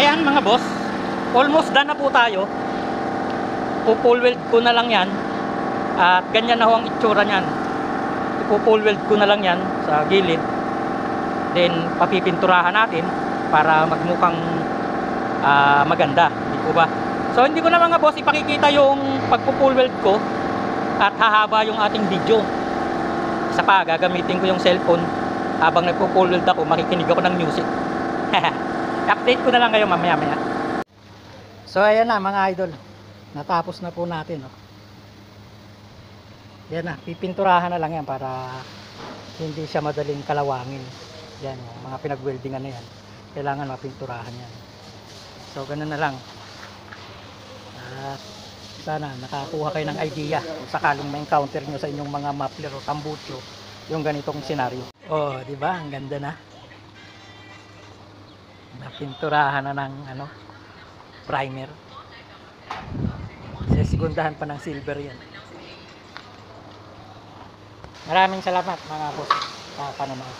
Ayan mga boss, almost done na po tayo. Full weld ko na lang yan. At ganyan na ho ang itsura nyan. Full weld ko na lang yan sa gilid. Then papipinturahan natin para magmukhang maganda, di po ba? So hindi ko na mga boss ipakikita yung pagpo-full weld ko at hahaba yung ating video. Isa pa, gagamitin ko yung cellphone habang nagpo-full weld ako, makikinig ako ng music. Update ko na lang kayo mamaya. So ayan na mga idol, natapos na po natin, oh. Yan na, pipinturahan na lang yan para hindi siya madaling kalawangin. Yan, mga pinag-weldingan na yan, kailangan mapinturahan yan. So ganun na lang. Sana nakakuha kayo ng idea kung sakaling ma-encounter nyo sa inyong mga muffler o tambucho yung ganitong senaryo. Oh, di ba? Ang ganda na. Napinturahan na ng primer. Sigundahan pa ng silver yan. Maraming salamat mga boss sa panonood.